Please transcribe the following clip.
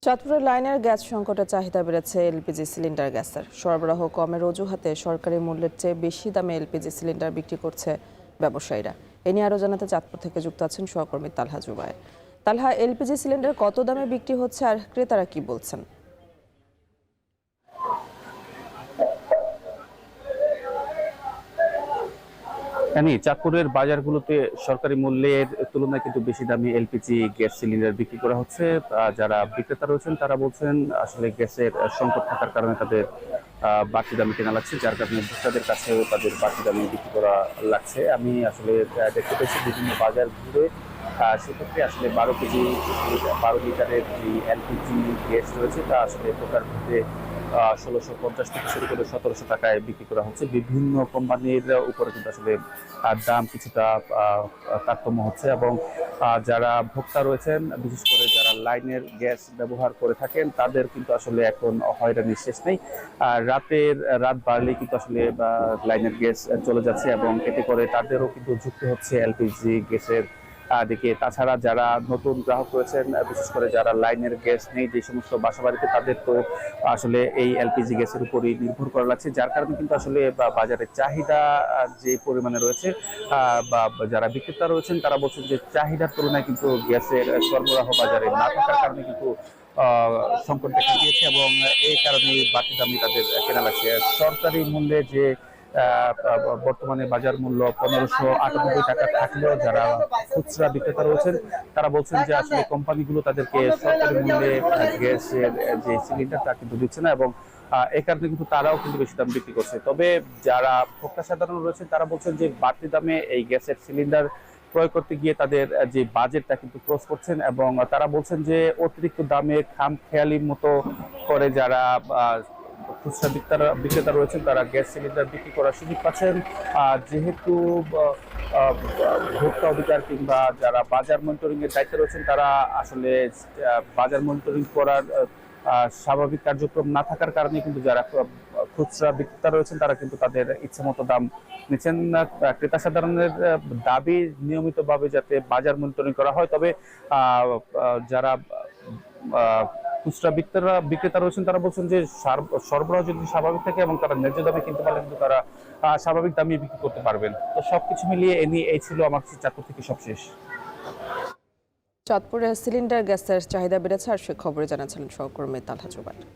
চাঁদপুরের লাইনের গ্যাস সংকটের চাহিদা বেড়েছে এলপিজি সিলিন্ডার গ্যাসের। সরবরাহ কমের অজুহাতে সরকারি মূল্যের চেয়ে বেশি দামে এলপিজি সিলিন্ডার বিক্রি করছে ব্যবসায়ীরা। এ নিয়ে আরও জানাতে চাঁদপুর থেকে যুক্ত আছেন সহকর্মী তালহা জুবায়ের। তালহা, এলপিজি সিলিন্ডার কত দামে বিক্রি হচ্ছে আর ক্রেতারা কি বলছেন? চাঁদপুরের বাজারগুলোতে সরকারি মূল্যের তুলনায় কিন্তু বেশি দামে এলপিজি গ্যাস সিলিন্ডার বিক্রি করা হচ্ছে। যারা বিক্রেতা রয়েছেন তারা বলছেন আসলে গ্যাসের সংকট থাকার কারণে তাদের বাড়তি দামে কেনা লাগছে, যার কারণে ভোক্তাদের কাছেও তাদের বাড়তি দামে বিক্রি করা লাগছে। আমি আসলে দেখতে পেয়েছি বিভিন্ন বাজার ঘুরে, সেক্ষেত্রে আসলে 12 লিটারের যে এলপিজি গ্যাস রয়েছে তা আসলে প্রকার ভেদে 1650 থেকে শুরু করে 1700 টাকায় বিক্রি করা হচ্ছে। বিভিন্ন কোম্পানির উপরে কিন্তু আসলে দাম কিছুটা তারতম্য হচ্ছে এবং যারা ভোক্তা রয়েছেন, বিশেষ করে যারা লাইনের গ্যাস ব্যবহার করে থাকেন, তাদের কিন্তু আসলে এখন হয়রানির শেষ নেই। রাত বাড়লেই কিন্তু আসলে লাইনের গ্যাস চলে যাচ্ছে এবং এতে করে তাদেরও কিন্তু যুক্ত হচ্ছে এলপিজি গ্যাসের দিকে। তাছাড়া যারা নতুন গ্রাহক রয়েছেন, বিশেষ করে যারা লাইনের গ্যাস নেই যে সমস্ত বাসাবাড়িতে, তাদের তো আসলে এই এলপিজি গ্যাসের উপরই নির্ভর করা লাগছে, যার কারণে কিন্তু আসলে বাজারের চাহিদা যে পরিমাণে রয়েছে, বা যারা বিক্রেতা রয়েছেন তারা বলছেন যে চাহিদার তুলনায় কিন্তু গ্যাসের সরবরাহ বাজারে না থাকার কারণে কিন্তু সংকট দেখা দিয়েছে এবং এই কারণে বাড়তি দামে তাদের কেনা লাগছে। সরকারি মূল্যে যে বর্তমানে বাজার মূল্য 1598 টাকা থাকলেও যারা খুচরা বিক্রেতা রয়েছেন তারা বলছেন যে আসলে কোম্পানিগুলো তাদেরকে সরকারি মূল্যে গ্যাসের যে সিলিন্ডার তা কিন্তু দিচ্ছে না এবং এই কারণে কিন্তু তারাও কিন্তু বেশি দাম বিক্রি করছে। তবে যারা ভোক্তা সাধারণ রয়েছে তারা বলছেন যে বাড়তি দামে এই গ্যাসের সিলিন্ডার ক্রয় করতে গিয়ে তাদের যে বাজেটটা কিন্তু ক্রস করছেন এবং তারা বলছেন যে অতিরিক্ত দামে খামখেয়ালির মতো করে যারা খুচরা বিক্রেতা রয়েছেন তারা গ্যাস সিলিন্ডার বিক্রি করার সুযোগ পাচ্ছেন। যেহেতু ভোক্তা অধিকার কিংবা যারা বাজার মনিটরিং এর দায়িত্বে রয়েছেন তারা আসলে বাজার মনিটরিং করার স্বাভাবিক কার্যক্রম না থাকার কারণে কিন্তু যারা খুচরা বিক্রেতা রয়েছেন তারা কিন্তু তাদের ইচ্ছে মতো দাম নিচ্ছেন না। ক্রেতা সাধারণের দাবি নিয়মিতভাবে যাতে বাজার মনিটরিং করা হয়। তবে যারা খুচরা বিক্রেতা রয়েছেন তারা বলছেন যে সরবরাহ যদি স্বাভাবিক থাকে এবং তারা ন্যায্য দামে কিনতে পারলে কিন্তু তারা স্বাভাবিক দামে বিক্রি করতে পারবেন। তো সবকিছু মিলিয়ে এই ছিল আমার চাঁদপুর থেকে সবশেষ। চাঁদপুরে সিলিন্ডার গ্যাসের চাহিদা বেড়েছে আর সে খবরে জানাচ্ছিলেন সহকর্মী তালহা জুবায়ের।